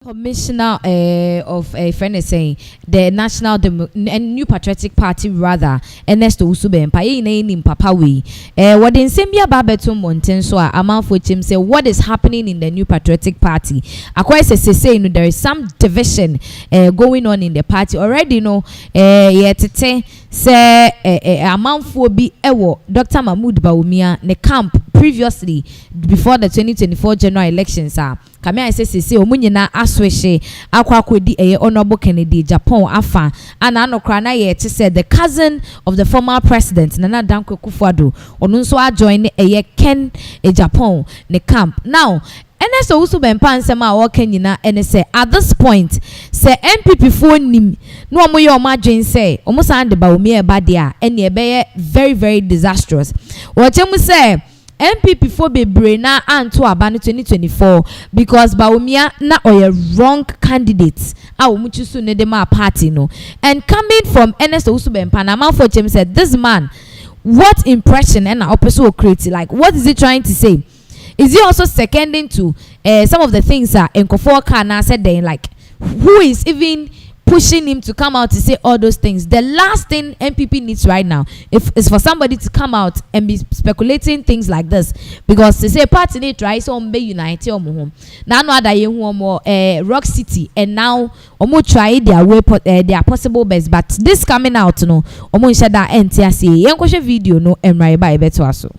commissioner of a friend is saying the National New Patriotic Party rather Owusu Bempah in Papa we what in Sembia Babetum Mountain so amount for him say what is happening in the New Patriotic Party. Akwa say there is some division going on in the party already. Say amount for be Dr. Mahmoud Bawumia ne camp previously before the 2024 general elections kame I say omunyina aswehye akwakodi honorable Kennedy Agyapong afa ana anokra na ye said the cousin of the former president Nana Dankwa Akufo-Addo onu nso join Ken Agyapong ne camp now. NS Owusu Bempah nsema awoka nyina ene say at this point say MPP for nim no omoye omadwen say omo san de Bawumia eba dia ene ebe very very disastrous. Wachem say MPP for bebre na anto aba no 2024 because Bawumia na oye wrong candidates a omuchusu ne dem party no, and coming from NS Owusu Bempah na man for chem said this man what impression and opposite create, like what is he trying to say? Is he also seconding to some of the things that Nkofo Kana said then, like who is even pushing him to come out to say all those things? The last thing MPP needs right now is for somebody to come out and be speculating things like this, because to say party need try so be united or home now no other more Rock City and now try their way their possible best, but this coming out no share that NTSA yenko video no emra ba beto aso.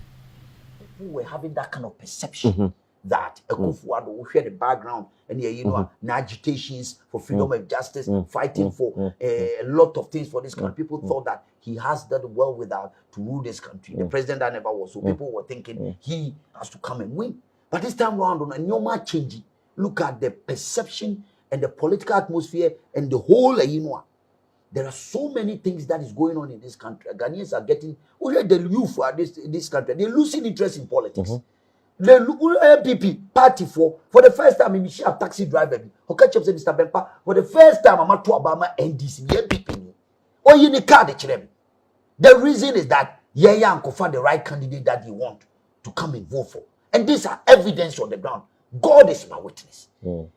We're having that kind of perception that Akufo-Addo will share the background and the agitations for freedom and justice, fighting for a lot of things for this country. People thought that he has done well without to rule this country. The president that never was. So people were thinking he has to come and win. But this time around, on a normal change, look at the perception and the political atmosphere and the whole there are so many things that is going on in this country. Ghanaians are getting, the youth for this country, they're losing interest in politics. The MPP party for the first time, I'm a taxi driver. Okay, Mr. Bempah, for the first time, I'm to Obama NDC, the MPP. Or you need card. The reason is that Yaya find the right candidate that you want to come and vote for. And these are evidence on the ground. God is my witness.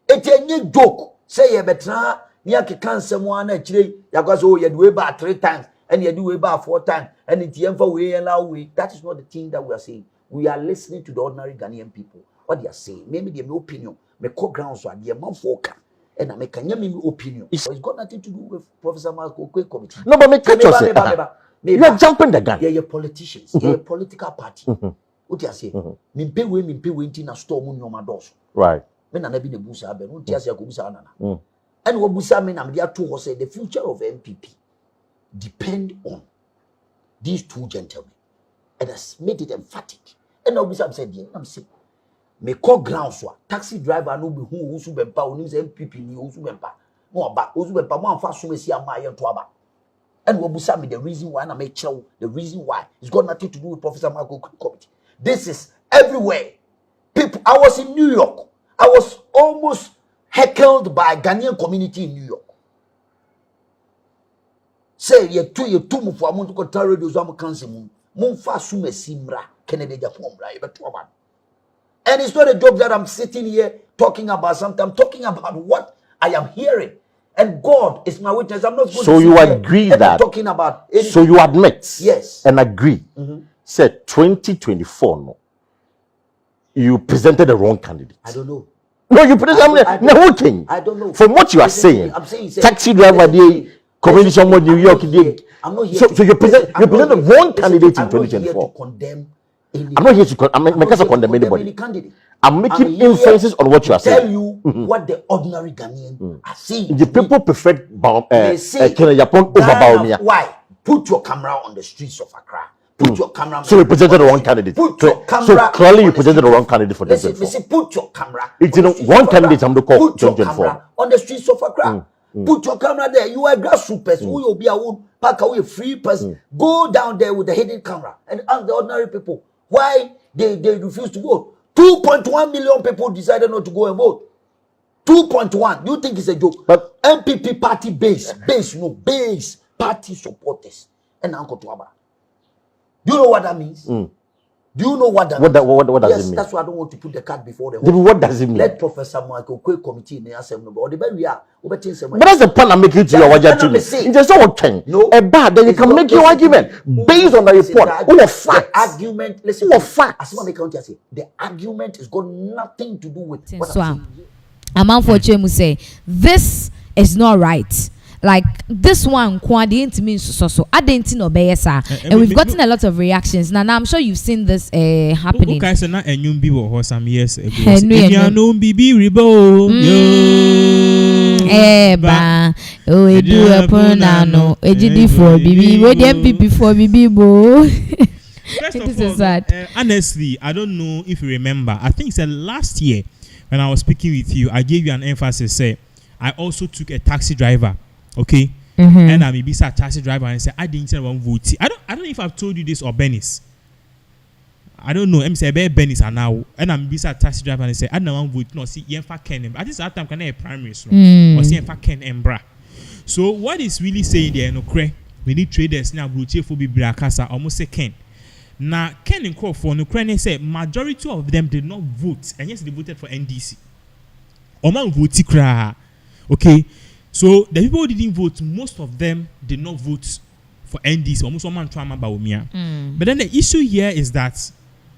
It's a new joke. Say you better. Niya ke cancel one actually yakwaso you do about 3 times and you do about 4 times and it's for way and now we. That is not the thing that we are saying. We are listening to the ordinary Ghanaian people what they are saying. Maybe they have opinion, me core grounds are the man foka and I make a opinion. It's got nothing to do with Professor Marco Committee. No, but make you are jumping the gun. Yeah, politicians, yeah, political party. What you say? Mimpe we intina storm nyoma doso. Right. Me na be the busa be no tiase akobusa nana. And what Busa mean, I'm there to say the future of MPP depend on these two gentlemen. And has made it emphatic. And now Busa said, yeah, I'm saying, me call ground so taxi driver no be who Owusu Bempah who MPP ni Owusu Bempah. No about Owusu Bempah man fa so me see amaya to aba. And what Busa me the reason why na make show the reason why it's got nothing to do with Professor Marco Committee. This is everywhere. People, I was in New York. I was almost heckled by Ghanaian community in New York. Say you two move for amuntu ko tell radio so am cancel mun fa sume simra Kennedy Agyapong bra e beto ba. And it's not a joke that I'm sitting here talking about something. I'm talking about what I am hearing. And God is my witness. I'm not going so to you agree that talking about anything. So you admit yes and agree. Said 2024 no. You presented the wrong candidate. I don't know. No, you presented the whole thing. I don't know. From what you are saying, I'm saying taxi driver day, community somewhere New York day. I'm not here. So you present the wrong candidate in 2024. I'm not here to condemn anybody. I'm making inferences on what you are saying. Tell you what the ordinary Ghanaian are saying. The people prefer Kennedy Agyapong over Bawumia. Why? Put your camera on the streets of Accra. Put your camera. So we presented the wrong candidate. So clearly you presented the wrong candidate for 2024. Put your camera. It's one candidate I'm going to call 2024. On the streets of Accra. Put your camera there. You are a grassroots person. Who will be a wood pack away a free person. Go down there with the hidden camera and ask the ordinary people why they refuse to vote. 2.1 million people decided not to go and vote. 2.1. You think it's a joke? But MPP party base party supporters and Uncle Tuaba. Do you know what that means? Do you know what that What does yes, it mean? that's why I don't want to put the cart before the Then horse. what does it mean? Let Professor Michael Kwe committee in the assembly, or the baby we are. But that's the point I'm making to you. What you're doing. It's just not okay. No, a bad. Then you can make your argument based on the report. Who are facts? The argument. Listen. Who are facts? The argument has got nothing to do with what so, I'm saying. A man for Chemu say this is not right. Like this one, Kwadi means so. I didn't know Bayesa, and we've gotten a lot of reactions. Now I'm sure you've seen this happening. Okay, so now a new bibo some years ago. No bibi ribo. Eba, oh, we do a punano, a GD for bibi, we MPP for bibi bo. Honestly, I don't know if you remember. I think it's last year when I was speaking with you, I gave you an emphasis. Say, I also took a taxi driver. Okay, and I maybe a taxi driver and say I didn't want vote. I don't know if I've told you this or Bennis. I don't know. I'm say Bennis are now, and I'm a taxi driver and say I don't want vote. No, see, Yenfa Ken. At this time, can I primary school or see Yenfa Ken Embra. So what is really saying there? No, we need traders now. Bruce for be Brakasa almost say Ken. Now Ken and Crawford, no, Ken say majority of them did not vote, and yes, they voted for NDC. Oman vote kra. Okay. So the people who didn't vote, most of them did not vote for NDC. Almost one man trauma Bawumia. But then the issue here is that,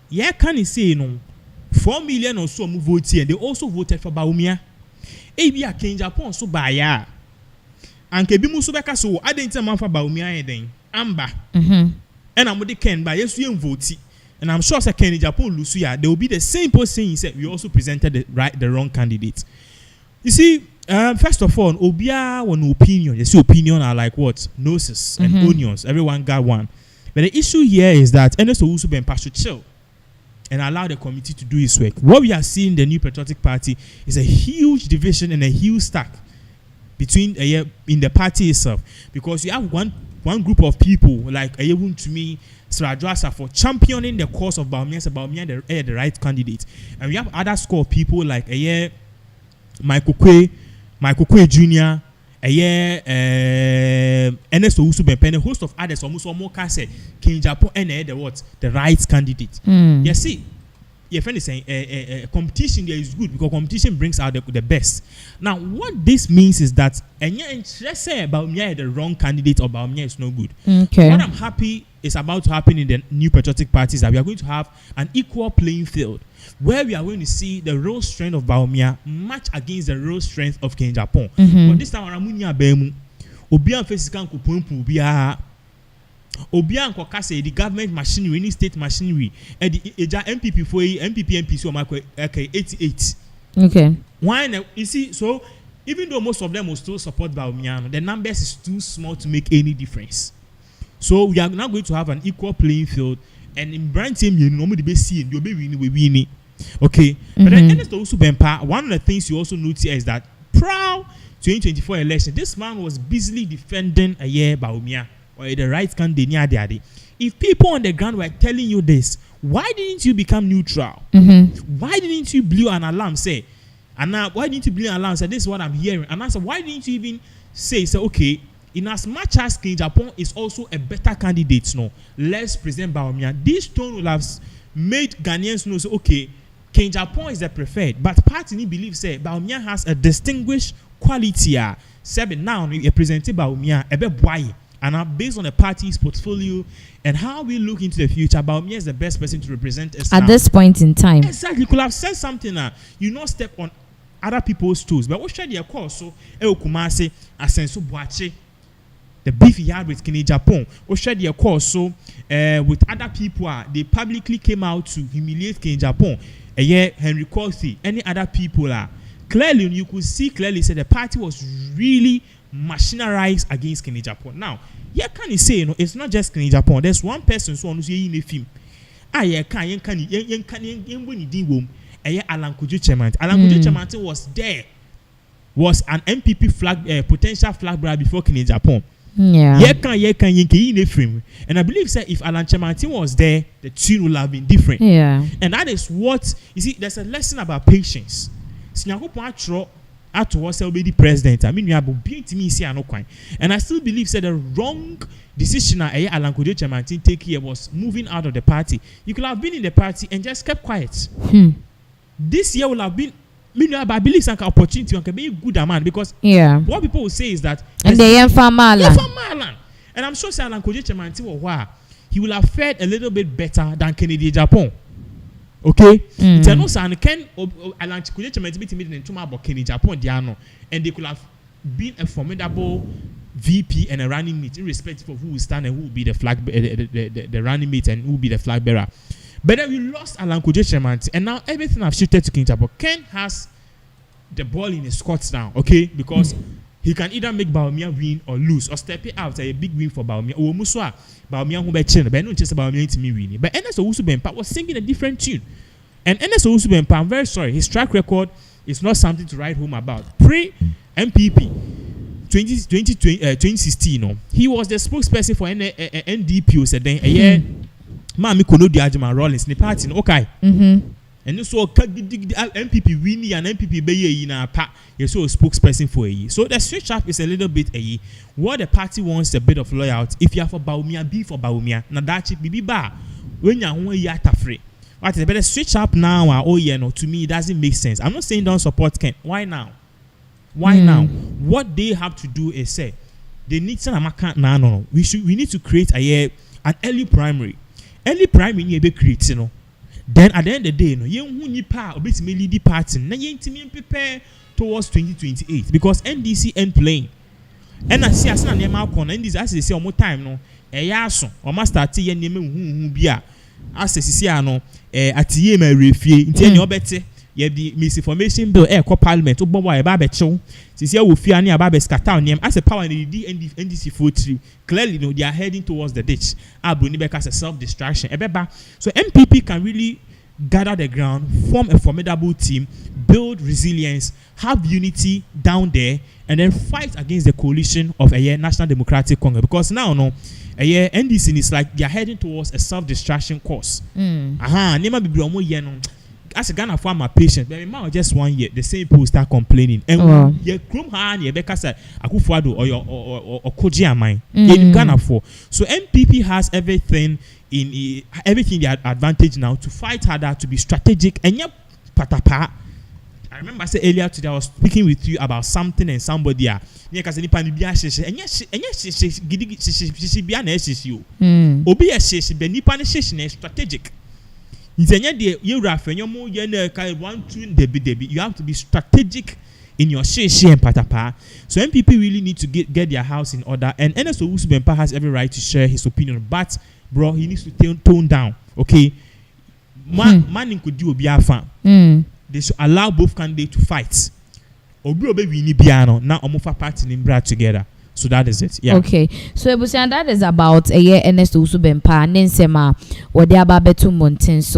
yeah, can you say 4 million or so vote here, and they also voted for Bawumia. Abia Agyapong so baya. And Kebimu Subeka so I didn't tell man for Bawumia then. Amba. And I'm with the Ken by yes, you vote. And I'm sure Ken Agyapong Lusuya, they will be the same person he said we also presented the wrong candidate. You see. First of all, Obia one opinion. You see, opinion are like what? Noses and onions. Everyone got one. But the issue here is that Owusu Bempah should chill and allow the committee to do its work. What we are seeing the New Patriotic Party is a huge division and a huge stack between in the party itself, because you have one group of people like Ayewun to me, Sradrasa for championing the cause of Bawumia the right candidate, and we have other score of people like Michael Kwe Jr., Owusu Bempah, and a host of others, almost said, Agyapong and the right candidate. You see, your friend is saying competition there is good because competition brings out the best. Now, what this means is that let's say Bawumia the wrong candidate or Bawumia is no good. Okay. What I'm happy is about to happen in the New Patriotic Party is that we are going to have an equal playing field, where we are going to see the real strength of Bawumia match against the real strength of Agyapong. But this time around, Obian faces can kupumpu biya. Obian kokase the government machinery, any state machinery, and the MPP for MPP so 88. Okay. Why? You see, so even though most of them will still support Bawumia, the numbers is too small to make any difference. So we are now going to have an equal playing field, and in brand team you normally be seeing you'll be winning. Okay, but then Owusu Bempah, one of the things you also notice is that proud 2024 election, this man was busily defending Bawumia or the right candidate. If people on the ground were telling you this, why didn't you become neutral? Why didn't you blow an alarm? Say, and now why didn't you blow an alarm? Say, this is what I'm hearing. And I said, why didn't you even say, okay, in as much as Agyapong is also a better candidate, let's present Bawumia. This tone will have made Ghanaians know, so, okay, Agyapong is the preferred, but party believes say Bawumia has a distinguished quality. Now you presented Bawumia a bit boy, and based on the party's portfolio and how we look into the future, Bawumia is the best person to represent us at this point in time. Exactly, you could have said something. You not step on other people's toes, but what should their course? So Kumase Asenso Boache, the beef he had with Agyapong, what should their course? So with other people, they publicly came out to humiliate Agyapong. Henry Coffey, any other people clearly you could see clearly say the party was really machinerized against Agyapong. Now, can you say it's not just Agyapong? There's one person who wants to in a film. Alan Kojo Chemant. Alan Kojo Chemant was there, was an MPP flag, potential flag bearer before Agyapong. And I believe say if Alan Chemant was there, the tune would have been different. And that is what you see. There's a lesson about patience. at was the president. I mean, you have been to me see no coin. And I still believe said the wrong decision Alan Kojo Chairman take here was moving out of the party. You could have been in the party and just kept quiet. This year will have been I believe some opportunity can be a good amount because what people will say is that and they are from Malan. And I'm sure Alan Kojo Chairman he will have fared a little bit better than Kennedy Agyapong. Okay, it's no son Ken Alan Kojo Chairman be meeting in Tuma about Kennedy Agyapong Diano, and they could have been a formidable VP and a running mate, irrespective of who will stand and who will be the flag, the running mate and who will be the flag bearer. But then we lost Alan Kojo Chairman, and now everything I've shifted to King Agyapong. Ken has the ball in his court now, okay, because he can either make Bawumia win or lose or step it out a big win for Bawumia. Owusu Bawumia who be chin, but not just Bawumia to me winning. But Owusu Bempah was singing a different tune, and Owusu Bempah, I'm very sorry, his track record is not something to write home about. Pre-MPP 2016, he was the spokesperson for NDP. Said then a year, Mami Kono Diajama Rollins, the party, okay. And so MPP winning and MPP be in a part, you saw a spokesperson for a year. So the switch up is a little bit a year. What the party wants a bit of loyalty. If you are for Bawumia, be for Bawumia. Now that chip be bar when you are 1 year free. What is better switch up now? Oh yeah, no. To me, it doesn't make sense. I'm not saying don't support Ken. Why now? Why now? What they have to do is say they need some account now. No. We need to create an early primary. Early primary you be create, you know. Then at the end of the day, no, you need power, bit me lead the party. Now you need prepare towards 2028 because NDC ain't playing. And I see as na name out corner NDC as they say more time no. Yaso or master ati ye name hu bia. As see ano ati ye me refie. Nti any obete ye the misinformation bill ko parliament o bobo e ba be chew. Sisi wo fie ani aba be scatter name as a power in the NDC 43. Clearly no, they are heading towards the ditch. Abruni because a self-distraction. So MPP can really gather the ground, form a formidable team, build resilience, have unity down there, and then fight against the coalition of a National Democratic Congress. Because now, no, a NDC is like they are heading towards a self-distraction course. Nema be as a Ghana farmer patient, but now just 1 year, the same people start complaining. And you chrome hand, you because Akufuado or your or Koji Amai, you Ghana for. So MPP has everything everything their advantage now to fight harder, to be strategic, and yeah, patapa. I remember I said earlier today I was speaking with you about something and somebody and yes, obi strategic. You have to be strategic in your share and patapa. So MPP really need to get their house in order. And Owusu Bempah has every right to share his opinion, but bro, he needs to tone down. Okay, man could do a fan. They should allow both candidates to fight. Obi we need piano now. Omofa party in bra together. So that is it. Yeah. Okay. So that is about a year Owusu Bempah. Nensema or the Ababetu Mountain. So